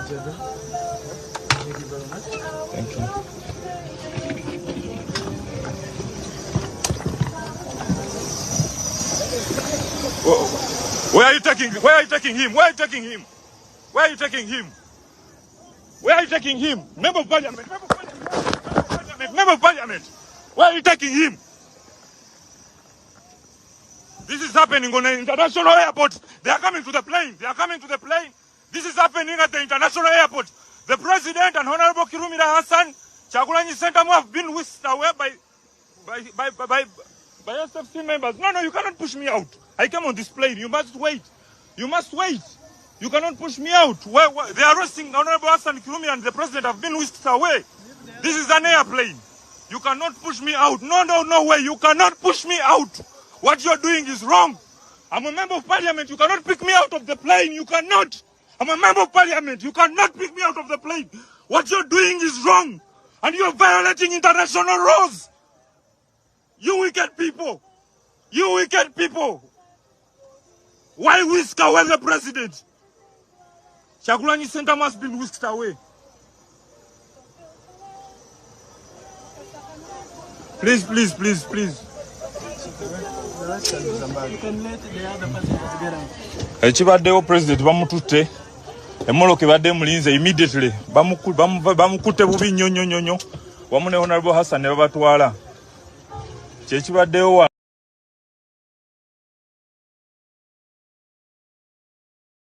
Thank you very much. Thank you. Where are you taking him? Where are you taking him? Where are you taking him? Where are you taking him? Where are you taking him? Member of Parliament. Member of Parliament. Member of Parliament. Where are you taking him? This is happening on an international airport. They are coming to the plane. They are coming to the plane. This is happening at the international airport. The President and Honorable Kirumira Hassan, Chagulanyi Center have been whisked away by SFC members. No, you cannot push me out. I came on this plane. You must wait. You must wait. You cannot push me out. They are arresting Honorable Hassan Kirumira and the President have been whisked away. This is an airplane. You cannot push me out. No way. You cannot push me out. What you're doing is wrong. I'm a member of Parliament. You cannot pick me out of the plane. You cannot. I'm a member of Parliament. You cannot pick me out of the plane. What you're doing is wrong. And you're violating international laws. You wicked people. You wicked people. Why whisk away the President? Chagulanyi Center must be whisked away. Please. You can let the other passengers get out. Ekibaddewo President bamututte emmoloka ebadde mulinze immediately bamukutte bubi nnyo wamu ne Honorable Hassan ne babatwala kyekibaddewo